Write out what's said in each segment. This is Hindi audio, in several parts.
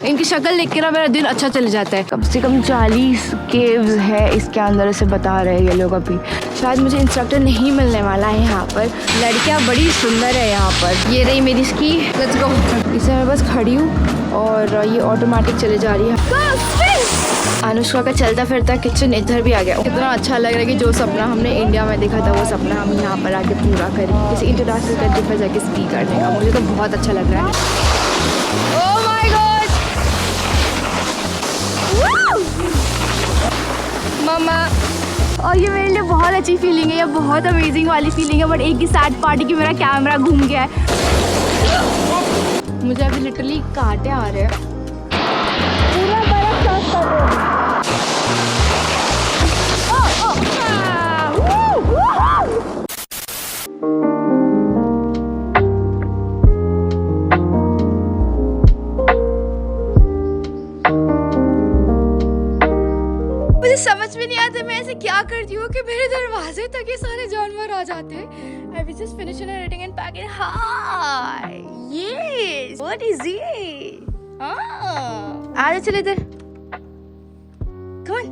इनकी शक्ल देख के ना मेरा दिन अच्छा चले जाता है। कम से कम 40 केव्स है इसके अंदर से बता रहे हैं ये लोग। अभी शायद मुझे इंस्ट्रक्टर नहीं मिलने वाला है यहाँ पर। लड़कियाँ बड़ी सुंदर है यहाँ पर। ये रही मेरी स्की, लेट्स गो। इसे मैं बस खड़ी हूँ और ये ऑटोमेटिक चले जा रही है। अनुष्का का चलता फिरता किचन इधर भी आ गया। कितना अच्छा लग रहा है कि जो सपना हमने इंडिया में देखा था वो सपना हम यहाँ पर आके पूरा करें, किसी इंटरनेशनल कंट्री पर जाके स्पीक करने का। मुझे तो बहुत अच्छा लग रहा है। ओह माय गॉड मम्मा। और ये मेरे लिए बहुत अच्छी फीलिंग है, ये बहुत अमेजिंग वाली फीलिंग है। बट एक ही सैड पार्टी की मेरा कैमरा घूम गया है। मुझे अभी लिटरली कांटे आ रहे हैं। पूरा बर्फ क्रॉस कर रहे हैं। मुझे समझ में नहीं आता मैं ऐसे क्या करती हूँ कि मेरे दरवाजे तक ये सारे जानवर आ जाते हैं। I was just finishing editing and packing. Hi, yes. What is it? आजा चले इधर। कौन?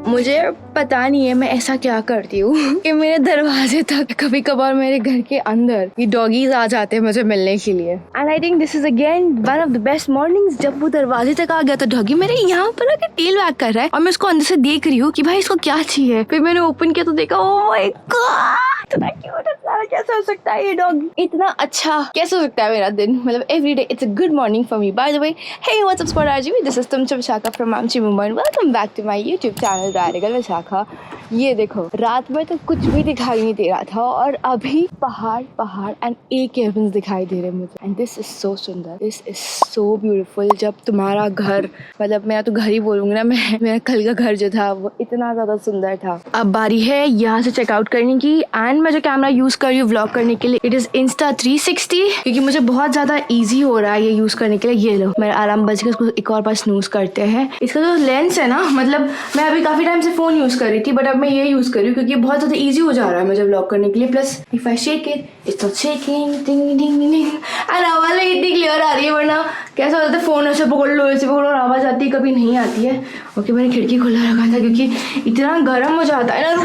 मुझे पता नहीं है मैं ऐसा क्या करती हूँ कि मेरे दरवाजे तक कभी कभार मेरे घर के अंदर ये डॉगीज आ जाते हैं मुझे मिलने के लिए। And I think this is again one of the best mornings. जब वो दरवाजे तक आ गया तो डॉगी मेरे यहाँ पर आके टेल वैग कर रहा है और मैं उसको अंदर से देख रही हूँ कि भाई इसको क्या चाहिए। फिर मैंने ओपन किया तो देखा, ओह माय गॉड, इतना क्यूट है। कैसे हो सकता है ये डॉग इतना अच्छा? कैसे हो सकता है मेरा दिन? मतलब every day it's a good morning for me. By the way, hey what's up spot RGV, this is तुमचे विशाखा फ्रॉम आमची Mumbai. Welcome back to my YouTube channel डायरेगल विशाखा। ये देखो, रात में तो कुछ भी दिखाई नहीं दे रहा था और अभी पहाड़ पहाड़ एंड एक केबिन्स दिखाई दे रहे मुझे। एंड दिस इज सो सुंदर, दिस इज सो ब्यूटीफुल। जब तुम्हारा घर, मतलब मैं तो घर ही बोलूंगी ना, मेरा कल का घर जो था वो इतना ज्यादा सुंदर था। अब बारी है यहाँ से चेकआउट करने की। एंड मैं जो कैमरा यूज कर रही हूँ व्लॉग करने के लिए, इट इज Insta360, क्योंकि मुझे बहुत ज्यादा इजी हो रहा है ये यूज करने के लिए। ये लो मेरा अलार्म बज गया, उसको एक और बार स्नूज करते हैं। इसका जो लेंस है ना, मतलब मैं अभी काफी टाइम से फोन यूज कर रही थी बट अब मैं ये यूज कर रही हूँ क्योंकि बहुत ज्यादा इजी हो जा रहा है मुझे व्लॉग करने के लिए। Plus if I shake it it's not shaking, टिंग टिंग टिंग, एंड आवाज इतनी क्लियर आ रही है। वरना कैसा होता है फोन ऐसे पकड़ लो, ऐसे पकड़ो और आवाज आती है, कभी नहीं आती है। ओके, मैंने खिड़की खोला रखा था क्योंकि इतना गर्म हो जाता है ना,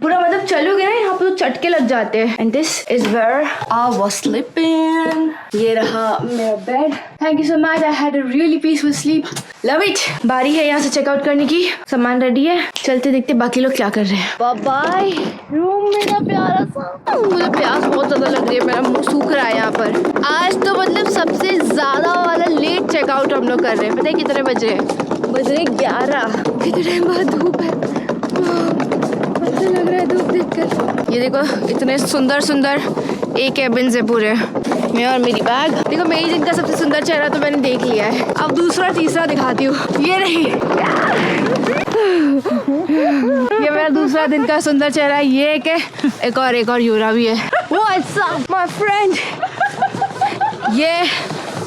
पूरा मतलब चलोगे ना यहाँ पे तो चटके लग जाते हैं। And this is where I was sleeping. ये रहा मेरा bed. Thank you so much, I had a really peaceful sleep, love it. बारी है यहाँ से चेकआउट करने की। सामान रेडी है, चलते देखते बाकी लोग क्या कर रहे हैं। बाय बाय रूम मेरा प्यारा सा। मुझे प्यास बहुत ज्यादा लग रही है, मेरा मुंह सूख रहा है यहाँ पर। आज तो मतलब सबसे ज्यादा वाला लेट चेकआउट हम लोग कर रहे हैं। पता है कितने बज रहे हैं? बज रहे 11। कितने टाइम बाद धूप है, अच्छा लग रहा है धूप देखकर। ये देखो इतने सुंदर सुंदर एक केबिन्स है पूरे, मैं और मेरी बैग। देखो मेरी दिन का सबसे सुंदर चेहरा तो मैंने देख लिया है, अब दूसरा तीसरा दिखाती हूँ। ये रही ये मेरा दूसरा दिन का सुंदर चेहरा। ये एक है, एक और यूरा भी है। What's up my friend? ये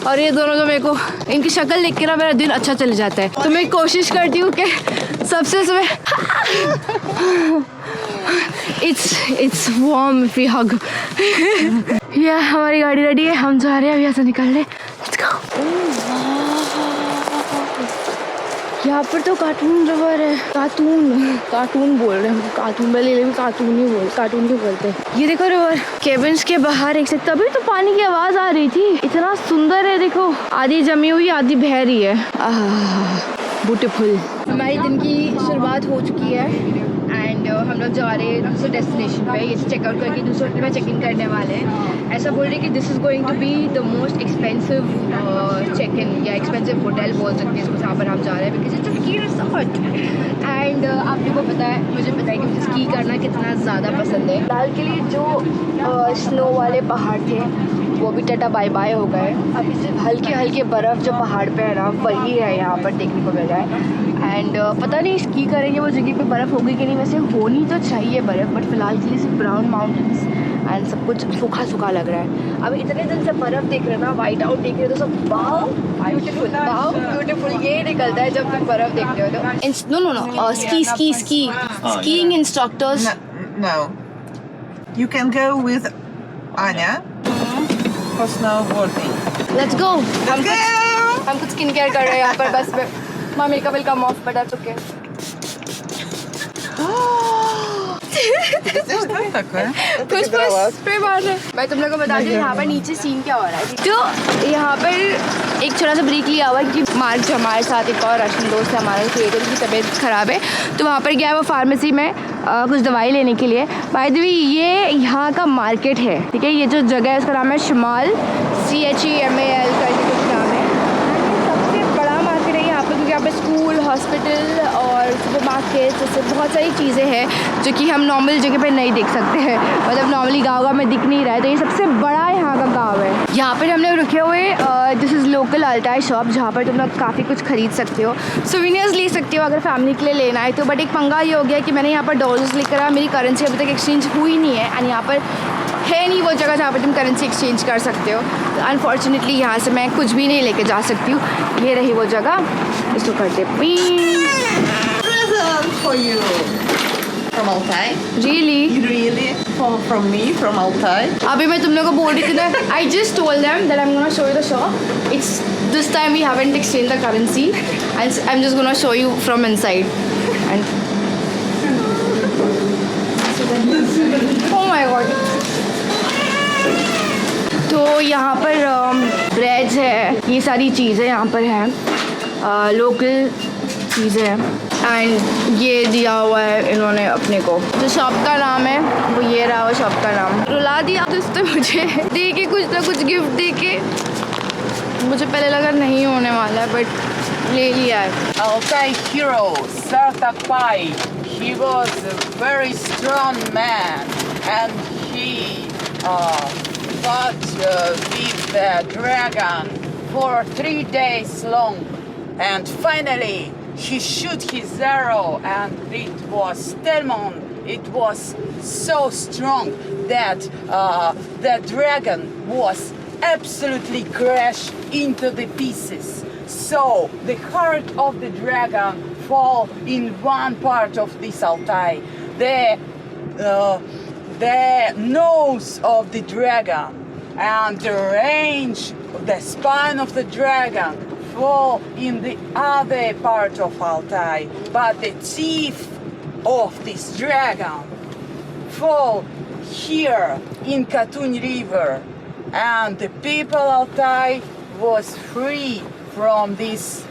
और ये दोनों तो मेरे को इनकी शक्ल देख के ना मेरा दिन अच्छा चले जाता है। तो मैं कोशिश करती हूँ कि सबसे सुबह it's warm if we hug। या हमारी गाड़ी रेडी है, हम जा रहे हैं अब यहाँ से निकलने। Let's go। यहाँ पर तो कार्टून रबर है, कार्टून बोल रहे हैं, कार्टून वाले भी कार्टून ही बोलते हैं। ये देखो रबर केबिन्स के बाहर एक से तभी तो पानी की आवाज आ रही थी। इतना सुंदर है, देखो आधी जमी हुई आधी बह रही है। ब्यूटीफुल। हमारी दिन की शुरुआत हो चुकी है एंड हम लोग जा रहे हैं दूसरे डेस्टिनेशन पे। ये चेकआउट करके दूसरे होटल में चेक इन करने वाले हैं। ऐसा बोल रहे हैं कि this is going to be the most expensive check in या एक्सपेंसिव होटल बोल सकते हैं इसको, जहाँ पर हम जा रहे हैं। Because it's a ski resort and आप लोगों को पता है, मुझे पता है कि मुझे स्की करना कितना ज़्यादा पसंद है। फिलहाल के लिए जो स्नो वाले पहाड़ थे वो भी टाटा बाय बाय हो गए। अभी सिर्फ हल्के हल्के बर्फ़ जो पहाड़ पे है ना वही है यहाँ पर देखने को मिल रहा है। एंड पता नहीं स्की करेंगे वो जगह पे बर्फ़ होगी कि नहीं। वैसे होनी तो चाहिए बर्फ़, बट फिलहाल के लिए सिर्फ ब्राउन माउंटेन्स एंड सब कुछ सूखा सूखा लग रहा है। अब इतने दिन से बर्फ़ देख रहे हैं ना, वाइट आउट देख रहे हो तो सब वाओ ब्यूटीफुल ये निकलता है जब तुम बर्फ़ देखते हो तो। No skiing instructors. No, you can go with Anya for snowboarding. Let's go। Let's go! हम कुछ स्किन केयर कर रहे हैं यहाँ पर बस में. My makeup will come off, but that's okay. कुछ स्प्रे मार रहे. मैं तुम लोगों को बता दूँ यहाँ पर नीचे सीन क्या हो रहा है. तो यहाँ पर एक छोटा सा ब्रेक लिया हुआ है कि मार्क जो हमारे साथ एक और रशियन दोस्त है हमारे क्रिएटर की तबीयत ख़राब है, तो वहाँ पर गया है वो फार्मेसी में कुछ दवाई लेने के लिए. बाय द वे ये यहाँ का मार्केट है, ठीक है. ये जो जगह है उसका नाम है शमाल, CHEMAL करके कुछ नाम है. सबसे बड़ा मार्केट है यहाँ पर क्योंकि यहाँ पे स्कूल, हॉस्पिटल और सुपर मार्केट जैसे बहुत सारी चीज़ें हैं जो कि हम नॉर्मल जगह पे नहीं देख सकते हैं. मतलब नॉर्मली गाँव में दिख नहीं रहा है, तो ये सबसे बड़ा यहाँ का गाँव है. यहाँ पर हम लोग रुके हुए. This is local Altai shop जहाँ पर तुम लोग काफ़ी कुछ खरीद सकते हो. सोवेनियर्स ले सकते हो अगर फैमिली के लिए लेना है तो. बट एक पंगा ये हो गया कि मैंने यहाँ पर डॉलर्स लेकर आ, मेरी करेंसी अभी तक एक्सचेंज हुई नहीं है. एंड यहाँ पर है नहीं वो जगह जहाँ पर तुम करेंसी एक्सचेंज कर सकते हो. अनफॉर्चुनेटली यहाँ से मैं कुछ भी नहीं लेके जा सकती हूँ. ये रही वो जगह, इसको करते Present for you from Altai. Really? From me from Altai. अभी मैं तुम लोगों को बोल रही थी ना, I just told them that I'm gonna show you the shop. It's this time we haven't exchanged the currency, and I'm just gonna show you from inside. And oh my god. तो यहाँ पर ब्रेड्स है, ये सारी चीज़ें यहाँ पर हैं, लोकल चीज़ें हैं. एंड ये दिया हुआ है इन्होंने अपने को. जो शॉप का नाम है वो ये रहा, वो शॉप का नाम रुला दिया दोस्तों मुझे दे के, कुछ ना कुछ गिफ्ट दे के. मुझे पहले लगा नहीं होने वाला है बट ले लिया है. Altai hero, Sartapai. He was a very strong man and he fought with the dragon for 3 days long. And finally, he shoot his arrow and it was demon. It was so strong that the dragon was absolutely crashed into the pieces. So the heart of the dragon fall in one part of this Altai. The nose of the dragon and the range, the spine of the dragon fall in the other part of Altai. But the teeth of this dragon fall here in Katun River. And the people Altai was free from this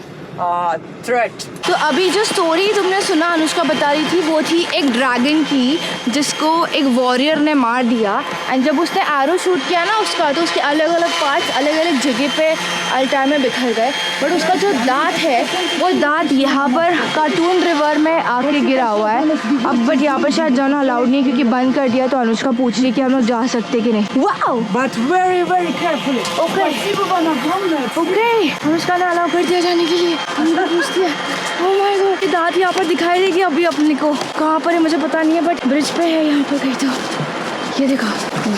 threat. तो अभी जो स्टोरी तुमने सुना अनुष्का बता रही थी वो थी एक ड्रैगन की जिसको एक वॉरियर ने मार दिया. एंड जब उसने एरो शूट किया ना उसका, तो उसके अलग अलग पार्ट्स अलग अलग जगह पे अल्टाई में बिखर गए. बट उसका जो दांत है वो दांत यहाँ पर कार्टून रिवर में आके गिरा हुआ है. अब बट यहाँ पर शायद जाना अलाउड नहीं क्योंकि बंद कर दिया. तो अनुष्का पूछ रही कि हम लोग जा सकते कि नहीं. Wow, But very carefully. Okay Anushka ने अलाउ कर दिया जाने के लिए. अनुष्का पूछती है ओह माय गॉड, दांत यहाँ पर दिखाई देगी अभी अपने को. कहाँ पर है मुझे पता नहीं है बट ब्रिज पे है यहाँ पर कहीं. तो ये देखो,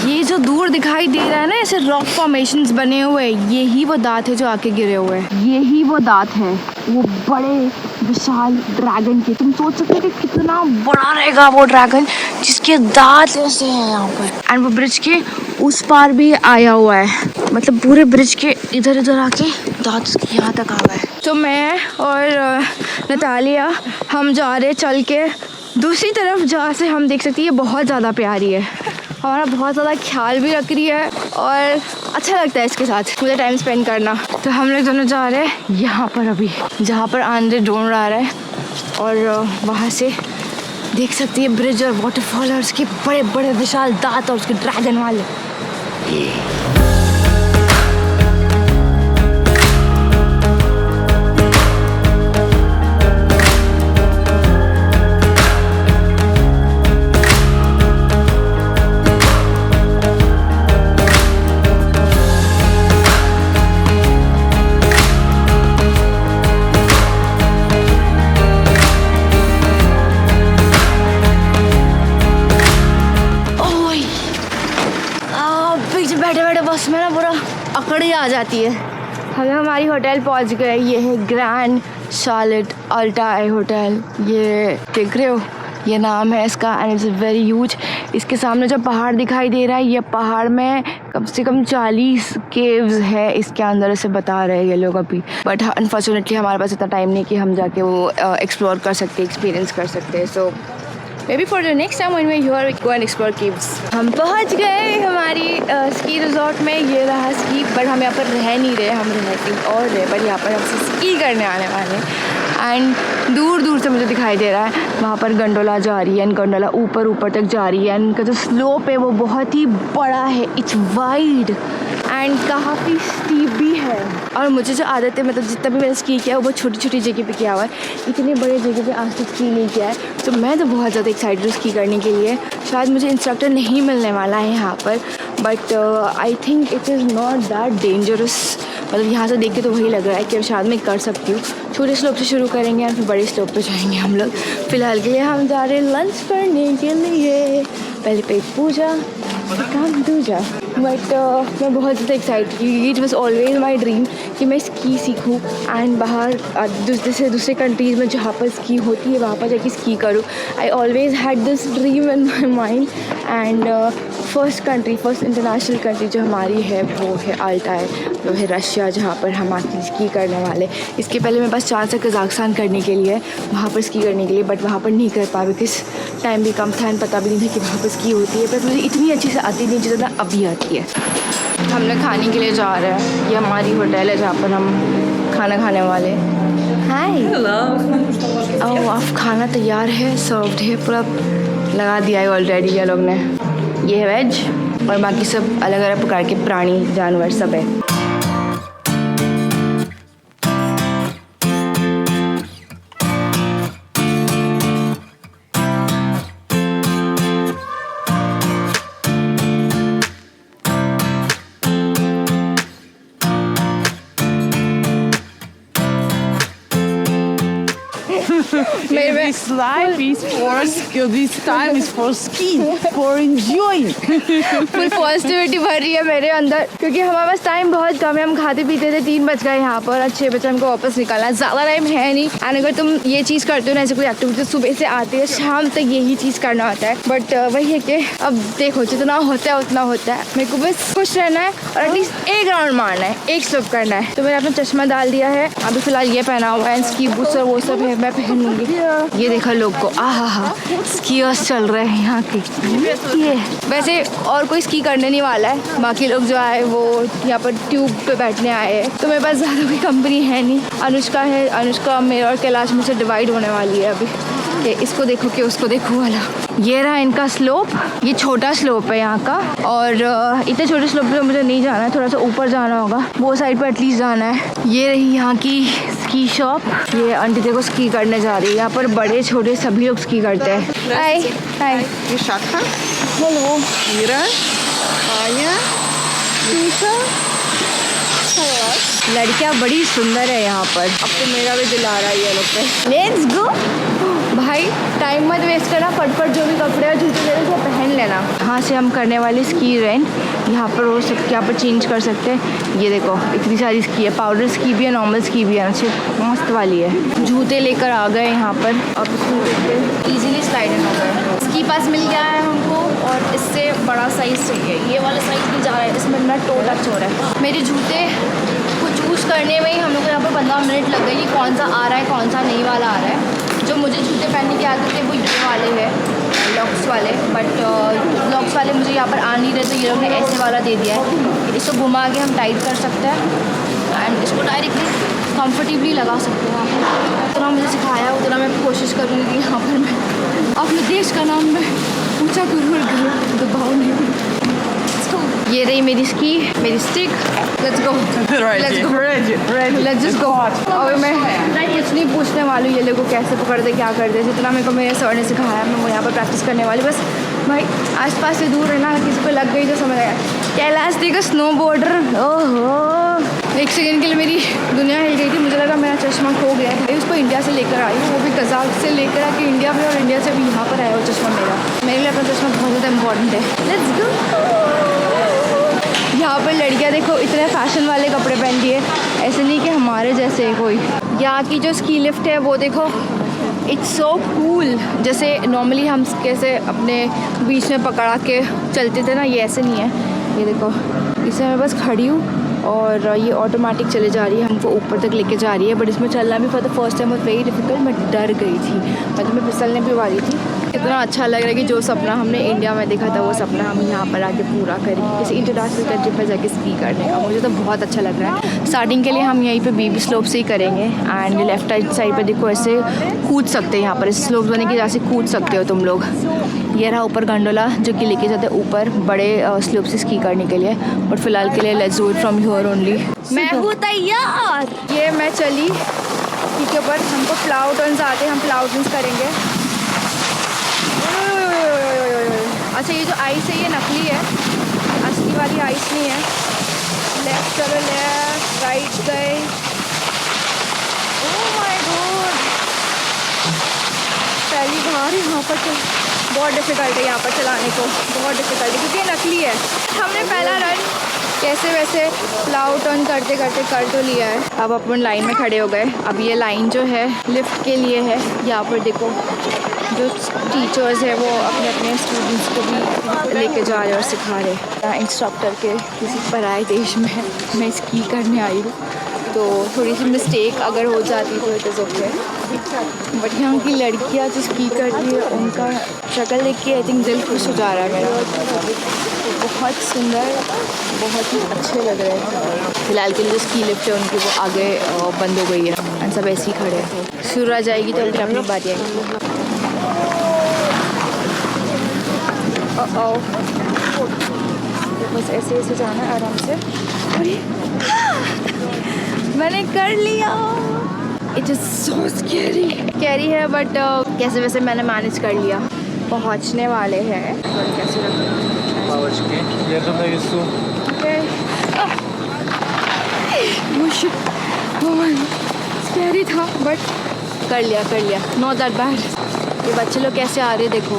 ये जो दूर दिखाई दे रहा है ना ऐसे रॉक फॉर्मेशंस बने हुए, यही वो दांत है जो आके गिरे हुए हैं. यही वो दांत है वो बड़े विशाल ड्रैगन के. तुम सोच सकते हो कि कितना बड़ा रहेगा वो ड्रैगन जिसके दांत ऐसे हैं यहाँ पर. एंड वो ब्रिज के उस पार भी आया हुआ है, मतलब पूरे ब्रिज के इधर इधर आके दांत यहाँ तक आ गए. तो मैं और नतालिया हम जा रहे चल के दूसरी तरफ जहाँ से हम देख सकते हैं ये बहुत ज़्यादा प्यारी है. हमारा बहुत ज़्यादा ख्याल भी रख रही है और अच्छा लगता है इसके साथ मुझे टाइम स्पेंड करना. तो हम लोग दोनों जा रहे हैं यहाँ पर अभी जहाँ पर आंध्र ड्रोन उड़ा रहा है और वहाँ से देख सकती है ब्रिज और वाटरफॉल और उसके बड़े बड़े विशाल दांत और उसके ड्रैगन वाले. बस में ना पूरा अकड़ ही आ जाती है. हम हमारी होटल पहुंच गए. ये है ग्रैंड शार्लेट अल्टाई होटल. ये देख रहे हो ये नाम है इसका एंड इट्स वेरी ह्यूज। इसके सामने जो पहाड़ दिखाई दे रहा है, ये पहाड़ में कम से कम 40 केव्स है इसके अंदर, ऐसे बता रहे हैं ये लोग अभी। बट अनफॉर्चुनेटली हमारे पास इतना टाइम नहीं कि हम जाके वो एक्सप्लोर कर सकते, एक्सपीरियंस कर सकते हैं। सो Maybe for the next time when we're here, we go and explore caves. हम पहुंच गए हमारी स्की रिजॉर्ट में। ये रहा स्की, बट हम यहाँ पर रह नहीं रहे, हम रहते और रहे, बट यहाँ पर हम स्की करने आने वाले हैं। एंड दूर दूर से मुझे दिखाई दे रहा है वहाँ पर गंडोला जा रही है एंड गंडोला ऊपर ऊपर तक जा रही है। एंड उनका जो स्लोप है वो बहुत ही बड़ा है, इट्स वाइड एंड काफ़ी स्टीप भी है। और मुझे जो आदत है, मतलब जितना भी मैंने स्की किया है वो बहुत छोटी छोटी जगह पे किया हुआ है, इतने बड़े जगह पे आज तक स्की नहीं किया है। तो मैं तो बहुत ज़्यादा एक्साइटेड हूँ स्की करने के लिए। शायद मुझे इंस्ट्रक्टर नहीं मिलने वाला है यहाँ पर, but I think it is not that dangerous. मतलब यहाँ से देख के तो वही लग रहा है कि शायद मैं कर सकती हूँ। छोटे स्लोप से शुरू करेंगे और फिर बड़े स्लोप पे जाएंगे हम लोग। फ़िलहाल के लिए हम जा रहे हैं लंच करने के लिए। पहले पेट पूजा, काम दूजा। बट मैं बहुत ज़्यादा एक्साइटेड थी। It was always my dream कि मैं स्की सीखूँ एंड बाहर दूसरे कंट्रीज़ में जहाँ पर स्की होती है वहाँ पर जाके स्की करूँ। I always had this dream in my mind. And first international country जो हमारी है वो है अल्ताई, वो है रशिया, जहाँ पर हम आके स्की करने वाले। इसके पहले मेरे पास चांस है कज़ाकिस्तान करने के लिए, वहाँ पर स्की करने के लिए, बट वहाँ पर नहीं कर पाया बिकॉज टाइम भी कम था एंड पता भी नहीं था कि वहाँ पर स्की होती है। बट मुझे इतनी अच्छी से आती नहीं जितना अभी आती है। हम लोग खाने के लिए जा रहे हैं, ये हमारी होटल है जहाँ पर हम खाना खाने वाले। हाय, ओह अब खाना तैयार है, सर्व्ड है, पूरा लगा दिया है ऑलरेडी ये लोग ने। ये है वेज और बाकी सब अलग अलग प्रकार के प्राणी जानवर सब है। This life is for this time is for skiing, for enjoying. Full positivity भर रही है मेरे अंदर, क्योंकि हमारे पास टाइम बहुत कम है। हम खाते पीते थे, 3 बज गए यहाँ पर, 6 बजे हमको वापस निकलना है, ज़्यादा टाइम है नहीं। एंड अगर तुम ये चीज़ करते हो ना, ऐसे कोई एक्टिविटी सुबह से आती है शाम तक यही चीज़ करना होता है। बट वही है कि अब देखो जितना होता है उतना होता है। मेरे को बस खुश रहना है और एटलीस्ट एक राउंड मारना है, एक स्टेप करना है। तो मैंने अपना चश्मा डाल दिया है, अभी फ़िलहाल ये पहना हुआ है, स्की बूट्स और वो सब है, मैं पहनूंगी। ये देखा लोग को, आहा स्कीयर्स चल रहे हैं यहाँ के। ये वैसे और कोई स्की करने नहीं वाला है, बाकी लोग जो आए वो यहाँ पर ट्यूब पे बैठने आए हैं। तो मेरे पास ज़्यादा कोई कंपनी है नहीं। अनुष्का है, अनुष्का मेरे और कैलाश में से डिवाइड होने वाली है अभी, कि इसको देखो कि उसको देखो वाला। ये रहा इनका स्लोप, ये छोटा स्लोप है यहाँ का, और इतने छोटे स्लोप पे मुझे नहीं जाना है, थोड़ा सा ऊपर जाना होगा, वो साइड पर एटलीस्ट जाना है। ये रही यहाँ की स्की शॉप। ये आंटी देखो स्की करने जा रही है, यहाँ पर बड़े छोटे सभी लोग स्की करते हैं। हाय हाय, You Shaka, hello Ira, Anya, Nisha. लड़कियाँ बड़ी सुंदर है यहाँ पर। अब तो मेरा भी दिल आ रहा है ये लोग पे। लेट्स गो भाई, टाइम मत वेस्ट करना, फटफट जो भी कपड़े और जूते ले वो पहन लेना। यहाँ से हम करने वाले स्की रेंट, यहाँ पर हो सकते, यहाँ पर चेंज कर सकते हैं। ये देखो इतनी सारी स्की है, पाउडर स्की भी है, नॉर्मल स्की भी है, अच्छी मस्त वाली है। जूते लेकर आ गए यहाँ पर, अब इसको ईजिली स्लाइड हो गए। स्की पास मिल गया है हमको और इससे बड़ा साइज़ चाहिए। ये वाला साइज़ भी जा रहा है, इसमें मेरा टो टच हो रहा है। मेरे जूते को चूज़ करने में ही हम लोग को यहाँ पर 15 मिनट लग गए कि कौन सा आ रहा है कौन सा नहीं वाला आ रहा है। जो मुझे जूते पहनने की आदत है वो ये वाले हैं, लॉक्स वाले, बट लॉक्स वाले मुझे यहाँ पर आ नहीं रहे, तो ये लोग ने ऐसे वाला दे दिया है। इसको घुमा के हम टाइट कर सकते हैं एंड इसको डायरेक्टली कंफर्टेबली लगा सकते हैं। जितना मुझे सिखाया उतना मैं कोशिश करूँगी कि यहाँ पर मैं अपने देश का नाम मैं ऊँचा करूँ और दबाव नहीं। ये रही मेरी स्की, मेरी stick. Let's go, let's go, let's just go. और मैं कुछ नहीं पूछने वाली हूँ ये लोगों को कैसे पकड़ते क्या करते, जितना मेरे को मेरे सर ने सिखाया मैं वो यहाँ पर प्रैक्टिस करने वाली। बस भाई आसपास से दूर रहना, किसी को लग गई तो समझ आया। कैलाश देखो स्नो बोर्डर, ओहो एक सेकेंड के लिए मेरी दुनिया हिल गई थी, मुझे लगा मेरा चश्मा खो गया है। उसको इंडिया से लेकर आई हूँ, वो भी कज़ाक से लेकर आके इंडिया में, और इंडिया से भी यहाँ पर आया वो चश्मा मेरे लिए अपना चश्मा बहुत ज़्यादा इंपॉर्टेंट है। Let's go. यहाँ पर लड़कियाँ देखो इतने फैशन वाले कपड़े पहनती है, ऐसे नहीं कि हमारे जैसे कोई। यहाँ की जो स्की लिफ्ट है वो देखो इट्स सो कूल। जैसे नॉर्मली हम कैसे अपने बीच में पकड़ा के चलते थे ना, ये ऐसे नहीं है। ये देखो, इससे मैं बस खड़ी हूँ और ये ऑटोमेटिक चले जा रही है, हमको ऊपर तक लेके जा रही है। बट इसमें चलना भी for the first time very difficult. मैं डर गई थी, मतलब मैं फिसलने भी वाली थी। इतना अच्छा लग रहा है कि जो सपना हमने इंडिया में देखा था वो सपना हम यहाँ पर आके पूरा करें, किसी इंटरनेशनल कंट्री पर जाके स्की करने का। मुझे तो बहुत अच्छा लग रहा है। स्टार्टिंग के लिए हम यहीं पे बेबी स्लोप से ही करेंगे। एंड लेफ्ट साइड पे देखो ऐसे कूद सकते हैं, यहाँ पर स्लोप बने के जैसे कूद सकते हो तुम लोग। ये रहा ऊपर गंडोला जो कि लेके जाते हैं ऊपर बड़े स्लोप से स्की करने के लिए। बट फिलहाल के लिए let's do it from here only. मैं हूँ तैयार। ये मैं चली ठीक है, पर हमको प्लाउ टर्न्स आते हैं, हम प्लाउ टर्न्स करेंगे। अच्छा, ये जो आइस है ये नकली है, असली वाली आइस नहीं है। लेफ्ट चलो, लेफ्ट राइट गए। ओह माय गॉड, पहली बार यहाँ पर बहुत डिफ़िकल्ट है यहाँ पर चलाने को, बहुत डिफ़िकल्ट है क्योंकि ये नकली है। हमने पहला रन कैसे वैसे प्लाउ टर्न करते करते कर तो लिया है। अब अपन लाइन में खड़े हो गए। अब ये लाइन जो है लिफ्ट के लिए है। यहाँ पर देखो जो टीचर्स है वो अपने अपने स्टूडेंट्स को भी लेके जा रहे हैं और सिखा रहे हैं। इंस्ट्रक्टर के किसी पराए देश में मैं स्की करने आई हूँ, तो थोड़ी सी मिस्टेक अगर हो जाती तो इट इज़ ओके। बट यहाँ की लड़कियाँ जो स्की करती है उनका शक्ल देख के आई थिंक दिल खुश हो जा रहा है मेरा। बहुत सुंदर, बहुत ही अच्छे लग रहे हैं। फिलहाल के लिए जो स्की लिफ्ट है उनकी वो आगे बंद हो गई है एंड सब ऐसे ही खड़े हैं। शुरू आ जाएगी तो फिर अपनी बारी आएगी। बस ऐसे ऐसे जाना है आराम से। अरे मैंने कर लिया। इट इज़ सो स्कैरी है बट कैसे वैसे मैंने मैनेज कर लिया। पहुंचने वाले हैं और कैसे रखें Палочки держим на весу. स्कैरी था बट कर लिया, नॉट दैट बैड। ये बच्चे लोग कैसे आ रहे देखो।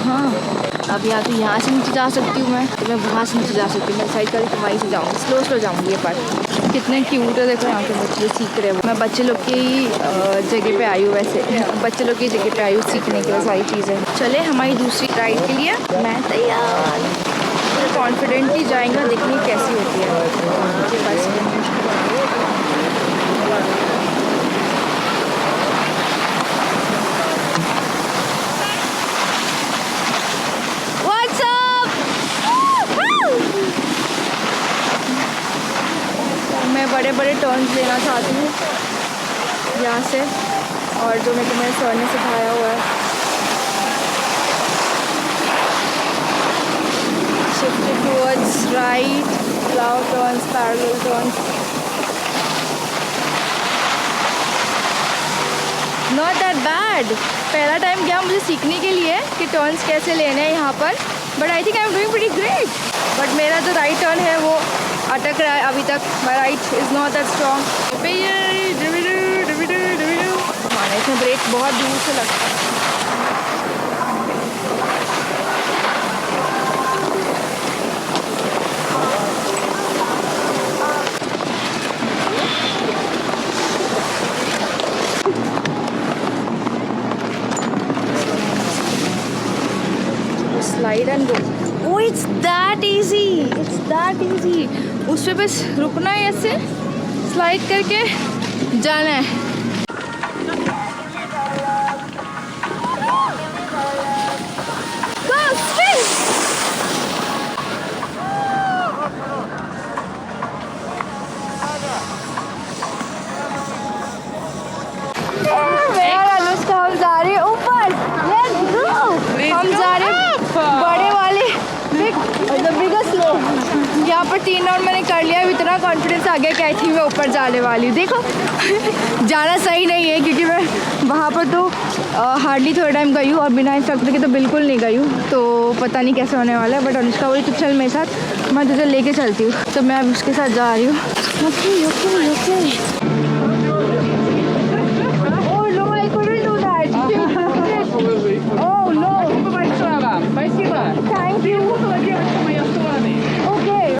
हाँ, अब या तो यहाँ से नीचे जा सकती हूँ मैं, तो मैं वहाँ से नीचे जा सकती हूँ। मैं साइड करके वहीं से जाऊँगी, स्लो जाऊँगी। ये पार्ट कितने क्यूट है देखो, यहाँ के बच्चे सीख रहे हैं। मैं बच्चे लोग की जगह पे आई हूँ, वैसे बच्चे लोग की जगह पे आई हूँ सीखने के लिए सारी चीज़ें। चले हमारी दूसरी राइड के लिए। मैं तैयार, पूरे कॉन्फिडेंटली जाएंगे, देखनी कैसी होती है। मुझे बस मैं बड़े बड़े टर्न्स लेना चाहती हूँ यहाँ से, और जो मेरे को मेरे सर ने सिखाया हुआ है। Shift towards right, plough turns, parallel turns. Not that bad. पहला टाइम गया मुझे सीखने के लिए कि टर्न्स कैसे लेने हैं यहाँ पर, but I think I am doing pretty great. But मेरा जो राइट टर्न है वो अटक रहा है अभी तक। My right is not that strong. माना इसमें ब्रेक बहुत दूर से लगता है। Slide and go. Oh, it's that easy. It's that easy. उस पे बस रुकना है, ऐसे स्लाइड करके जाना है। Go, spin. मेरा अनुष्का, हम जा रहे हैं ऊपर। Let's go. हम जा रहे हैं बड़े वाले बिगेस्ट स्लो। यहाँ पर 3 राउंड मैंने कर लिया। इतना कॉन्फिडेंस आ गया कि आई थिंक मैं ऊपर जाने वाली हूँ। देखो जाना सही नहीं है क्योंकि मैं वहाँ पर तो हार्डली थोड़ा टाइम गई हूँ और बिना इंस्ट्रक्टर के तो बिल्कुल नहीं गई हूँ, तो पता नहीं कैसे होने वाला है। बट अनुष्का बोली तो चल मेरे साथ, मैं तुझे लेके चलती हूँ। तो मैं अब उसके साथ जा रही हूँ।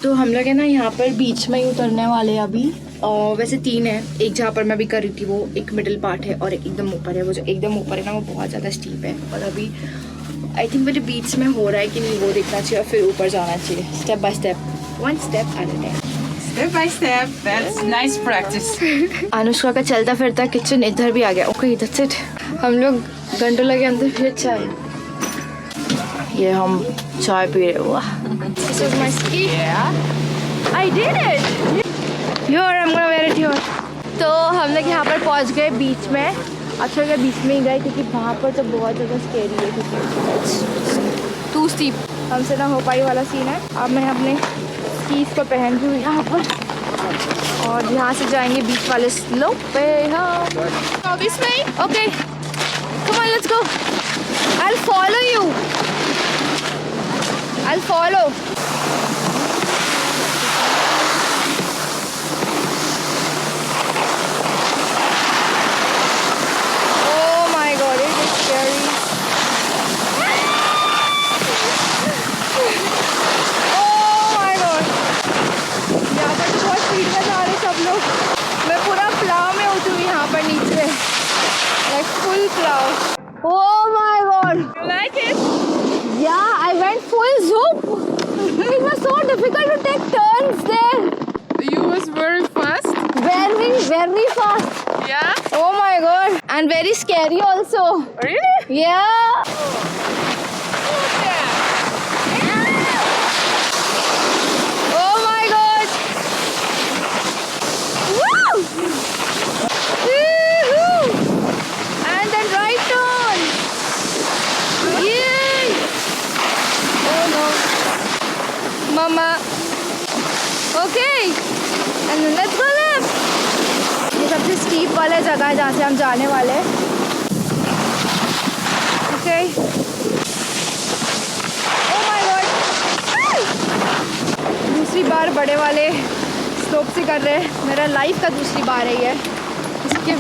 तो हम लोग है ना यहाँ पर बीच में ही उतरने वाले हैं अभी। और वैसे 3 है, एक जहाँ पर मैं भी कर रही थी वो एक मिडिल पार्ट है और एक एकदम ऊपर है। वो जो एकदम ऊपर है ना वो बहुत ज़्यादा स्टीप है और अभी आई थिंक मुझे बीच में हो रहा है कि नहीं वो देखना चाहिए और फिर ऊपर जाना चाहिए, step by step, 1 step at a time. Step by step. That's nice practice. Anushka का चलता फिरता किचन इधर भी आ गया। Okay that's it. हम लोग गंडोला के अंदर फिर चाय, ये हम चाय पी रहे। वाह, this is my ski. Yeah. I did it. Your I am gonna wear it your. तो हम लोग यहाँ पर पहुँच गए बीच में। अच्छा गया बीच में ही गए क्योंकि वहाँ पर तो बहुत ज़्यादा स्केरी है क्योंकि टू स्टीप, हमसे ना हो पाई वाला सीन है। अब मैं अपने स्कीज को पहन रही हूँ यहाँ पर और यहाँ से जाएंगे बीच वाले स्लोप पे हम। This way. Okay come on let's go. I will follow you, I will follow. Oh my god, it is scary. Oh my god. यहाँ पर तो बहुत स्पीड में जा रहे सब लोग। मैं पूरा प्लाव में उतरूँ यहाँ पर नीचे, like full plow. Oh my god. You like it? Yeah, I went full zoom. It was so difficult to take turns there. You was very fast. Very, very fast. Yeah. Oh my god. And very scary also. Really? Yeah. Oh my god. Woo! Woo-hoo! And then right turn. Yay! Oh no. Mama. Okay. And then let's go left. ये सबसे स्टीप वाला जगह है जहाँ से हम जाने वाले हैं। Okay. Oh my god. दूसरी बार बड़े वाले स्लोप से कर रहे हैं। मेरा लाइफ का दूसरी बार है ये। इसके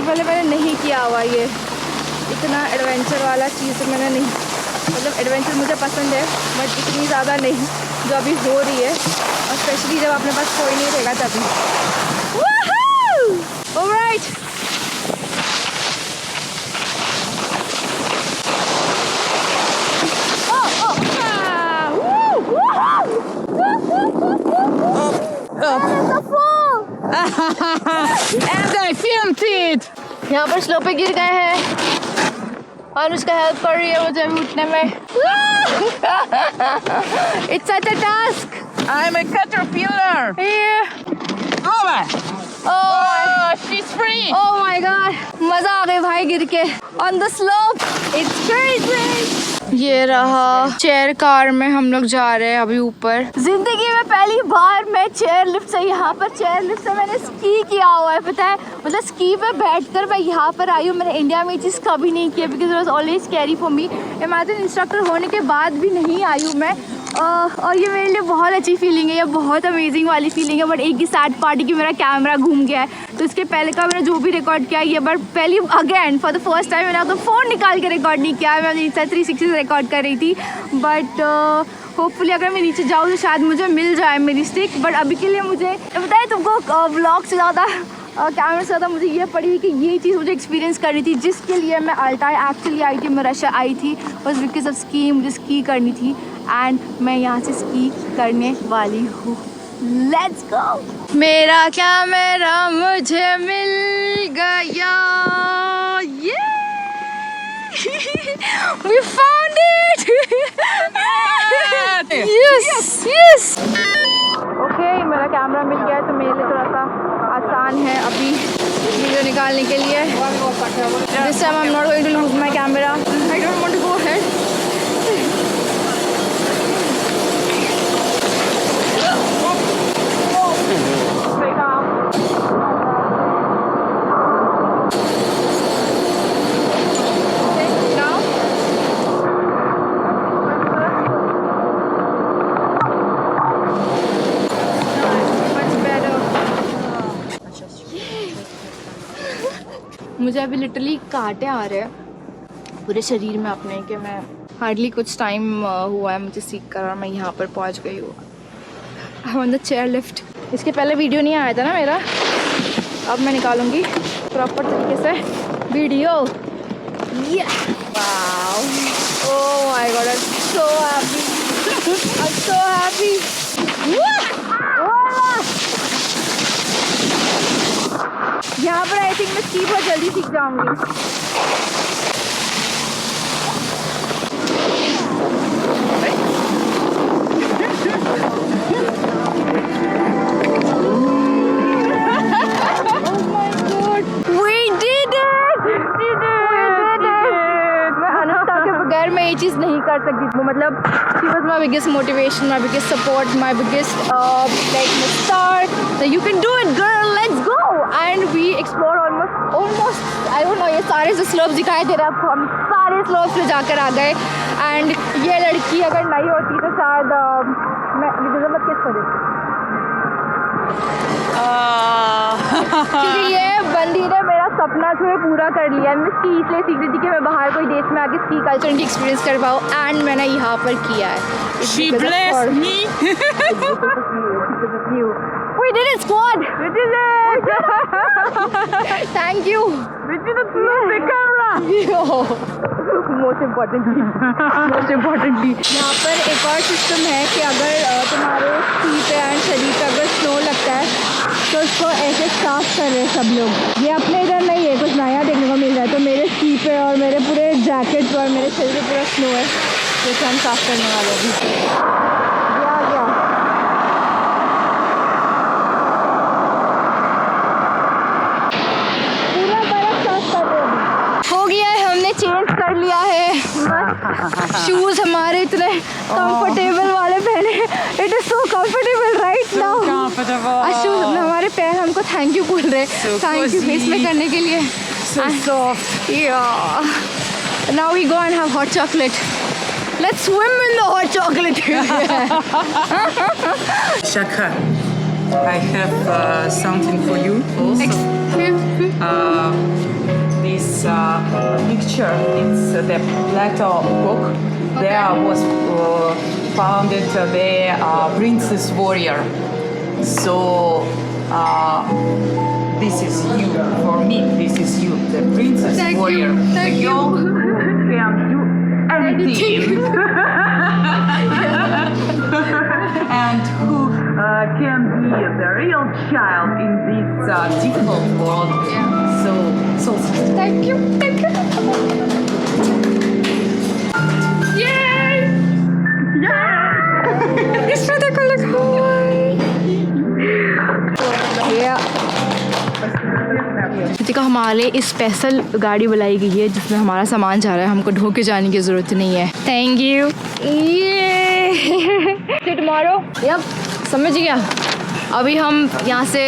पहले मैंने नहीं किया हुआ ये इतना एडवेंचर वाला चीज़। मैंने नहीं, मतलब एडवेंचर मुझे पसंद है बट इतनी ज़्यादा नहीं जो अभी हो रही है, और स्पेशली जब अपने पास कोई नहीं रहेगा तभी। Alright. And I filmed it. यहाँ पर स्लो पे गिर गए हैं और उसका हेल्प कर रही है मुझे अभी उठने में। It's such a task. I'm a caterpillar. Yeah. Over. Oh, She's free. oh my god. मजा आ गई भाई गिर के on the slope. It's crazy. ये रहा चेयर कार में हम लोग जा रहे हैं अभी ऊपर। जिंदगी में पहली बार मैं चेयर लिफ्ट से, यहाँ पर चेयर लिफ्ट से मैंने स्की किया हुआ है, पता है। मतलब स्की पे बैठकर मैं यहाँ पर आई हूँ। मैंने इंडिया में ये चीज़ कभी नहीं किया because it was always scary for me. Imagine instructor होने के बाद भी नहीं आई हूँ मैं। और ये मेरे लिए बहुत अच्छी फीलिंग है, ये बहुत अमेजिंग वाली फीलिंग है। बट एक ही सैड पार्टी की मेरा कैमरा घूम गया है, तो इसके पहले का मैंने जो भी रिकॉर्ड किया ये बार पहली again for the first time मैंने तो फ़ोन निकाल के रिकॉर्ड नहीं किया। मैं इंस्टा 360 से रिकॉर्ड कर रही थी बट होपफुली अगर मैं नीचे जाऊँ तो शायद मुझे मिल जाए मेरी स्टिक। बट अभी के लिए मुझे बताए तुमको व्लॉग से ज़्यादा कैमरा से ज़्यादा मुझे ये पड़ी कि ये चीज़ मुझे एक्सपीरियंस करनी थी, जिसके लिए मैं अल्ताई एक्चुअली आई थी, मैं रशिया आई थी बस बिकॉज ऑफ स्की। मुझे स्की करनी थी एंड मैं यहाँ से स्की करने वाली हूँ। Let's go. मेरा कैमरा मुझे मिल गया। ये we found it. yes. Okay मेरा कैमरा मिल गया है तो मेरे लिए थोड़ा सा आसान है अभी वीडियो निकालने के लिए। This time I am not going to lose my camera. I don't want to go ahead. मुझे अभी लिटरली कांटे आ रहे हैं पूरे शरीर में अपने कि मैं हार्डली कुछ टाइम हुआ है मुझे सीख कर और मैं यहाँ पर पहुँच गई हूँ। On the chair lift. इसके पहले वीडियो नहीं आया था ना मेरा, अब मैं निकालूंगी प्रॉपर तरीके से video. Wow, oh my God, I am so happy, I am so happy. यहाँ पर आई थिंक मैं स्की बहुत जल्दी सीख जाऊंगी। मैं ये चीज़ नहीं कर सकती थी, मतलब she was my biggest motivation, my biggest support, my biggest like start, you can do it girl, let's go. And we explore almost I don't know, ये सारे जो स्लोप्स दिखाई दे रहे हैं आपको, हम सारे स्लोप्स पे जाकर आ गए। एंड ये लड़की अगर नहीं होती तो शायद मैं विजयमत किस कर देती, क्योंकि ये बंदी ने मेरा सपना जो है पूरा कर लिया। मैं स्की इसलिए सीख रही थी कि मैं बाहर कोई देश में आके स्की कल्चर की एक्सपीरियंस कर पाऊँ, एंड मैंने यहाँ पर किया है। She blessed me. We did it, squad. We did it. Thank you. We didn't lose the camera. Most importantly, यहाँ पर एक और सिस्टम है कि अगर तुम्हारे स्की पे एंड शरीर पे अगर स्नो लगता है तो उसको ऐसे साफ कर रहे हैं सब लोग। ये अपने इधर नहीं है, कुछ नया देखने को मिल रहा है। तो मेरे स्की पे और मेरे पूरे जैकेट पे और मेरे शरीर पे पूरा स्नो है, जैसे हम साफ करने वाले हैं अभी। गया पूरा बर्फ साफ कर रहे हैं। हो गया है, हमने चेंज कर लिया है, शूज हमारे इतने कंफर्टेबल वाले पहने। It is so comfortable right now. Shoes हमारे पैर हमको थैंक यू बोल रहे, थैंक यू इसमें करने के लिए। So soft. Yeah. Now we go and have hot chocolate. Let's swim in the hot chocolate. Shaka, I have something for you also. This picture, it's the Plato book. There was founded the princess warrior. So this is you. For me, this is you, the princess warrior. Thank the girl who can do everything. And who can be the real child in this difficult world. So Thank you. Thank you. Yay! Yeah! इसमें देखो लिखा हुआ है। का हमारे लिए स्पेशल गाड़ी बुलाई गई है जिसमें हमारा सामान जा रहा है, हमको ढो के जाने की ज़रूरत नहीं है। Thank you. टुमारो यप, समझ गया। अभी हम यहाँ से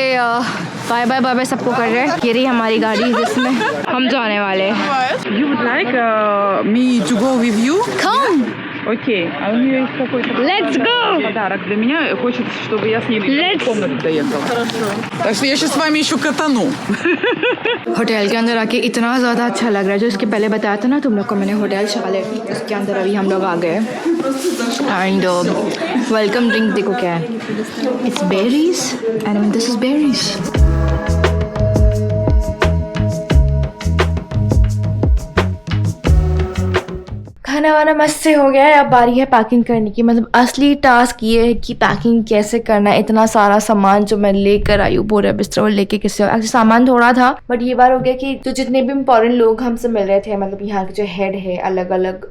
बाय बाय बाय बाय सबको कर रहे हैं। ये रही हमारी गाड़ी जिसमें हम जाने वाले हैं। you would like me to go with you? Come! Окей, а у нее есть какой-то Let's go! подарок для меня. Хочет, чтобы я с ней в комнату доехала. Хорошо. Так что я сейчас с вами еще катану. Hotel के अंदर आके इतना ज़्यादा अच्छा लग रहा है। जो इसके पहले बताया था ना तुम लोग को मैंने, होटल चार्लेट, उसके अंदर अभी हम लोग आ गए। एंड वेलकम ड्रिंक देखो क्या है, it's berries and this is berries. खाना वाना मस्त से हो गया है, अब बारी है पैकिंग करने की। मतलब असली टास्क ये है कि पैकिंग कैसे करना है। इतना सारा सामान जो मैं लेकर आई हूँ, बोरा बिस्तर और लेके किसी और, एक्चुअली सामान थोड़ा था बट ये बार हो गया कि जो जितने भी इम्पोर्टेंट लोग हमसे मिल रहे थे, मतलब यहाँ के जो हेड है अलग अलग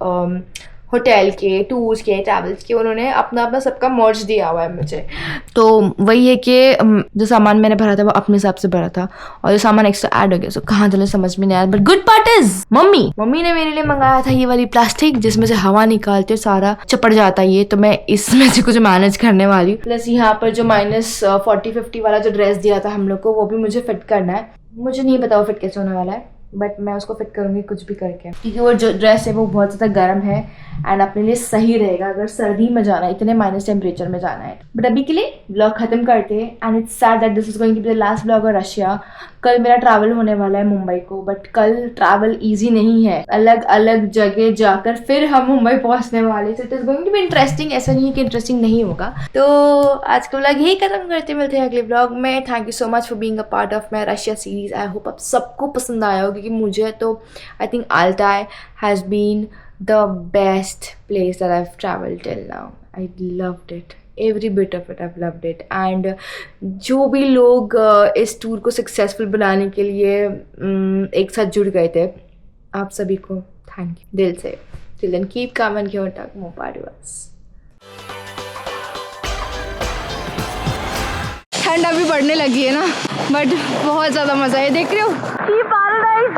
होटल के, टूर्स के, ट्रैवल्स के, उन्होंने अपना अपना सबका मर्ज दिया हुआ है मुझे। तो वही है कि जो सामान मैंने भरा था वो अपने हिसाब से भरा था और जो सामान एक्स्ट्रा ऐड हो गया, सो कहाँ चले समझ में नहीं आया। But good part is mummy ने मेरे लिए मंगाया था ये वाली प्लास्टिक जिसमें से हवा निकालते सारा चपड़ जाता है ये, तो मैं इसमें से कुछ मैनेज करने वाली हूँ। प्लस यहाँ पर जो -40-50 वाला जो ड्रेस दिया था हम लोग को, वो भी मुझे फिट करना है। मुझे नहीं पता वो फिट कैसे होने वाला है, बट मैं उसको फिट करूँगी कुछ भी करके, क्योंकि वो जो ड्रेस है वो बहुत ज़्यादा गर्म है एंड अपने लिए सही रहेगा अगर सर्दी में जाना है, इतने माइनस टेम्परेचर में जाना है। बट अभी के लिए व्लॉग ख़त्म करते हैं and it's sad that this is going to be the last vlog of Russia. कल मेरा ट्रैवल होने वाला है मुंबई को, बट कल ट्रैवल ईजी नहीं है, अलग अलग जगह जाकर फिर हम मुंबई पहुंचने वाले, so it is going to be interesting. ऐसा नहीं है कि इंटरेस्टिंग नहीं होगा। तो आज का व्लॉग यही खत्म करते, मिलते हैं अगले व्लॉग में। Thank you so much for being a part of my Russia series. I hope आप सबको पसंद आया हो, क्योंकि मुझे तो I think Altai has been the best place that I've traveled till now. I loved it. Every bit of it I've loved it. And जो भी लोग इस टूर को सक्सेसफुल बनाने के लिए एक साथ जुड़ गए थे, आप सभी को थैंक यू दिल से। Till then, keep calm and keep talking more party. ठंड अभी बढ़ने लगी है ना, बट बहुत ज़्यादा मज़ा है। देख रहे हो ski paradise,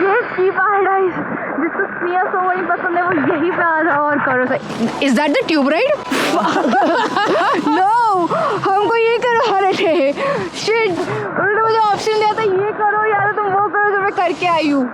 ये ski paradise। जिसको स्किया सो नहीं पसंद है वो यही पे आ जाओ और करो सही। Is that the tube ride? No, हमको ये करो। अरे शिट, उन्होंने मुझे ऑप्शन दिया था ये करो यार, तुम वो करो जो मैं करके आई हूँ।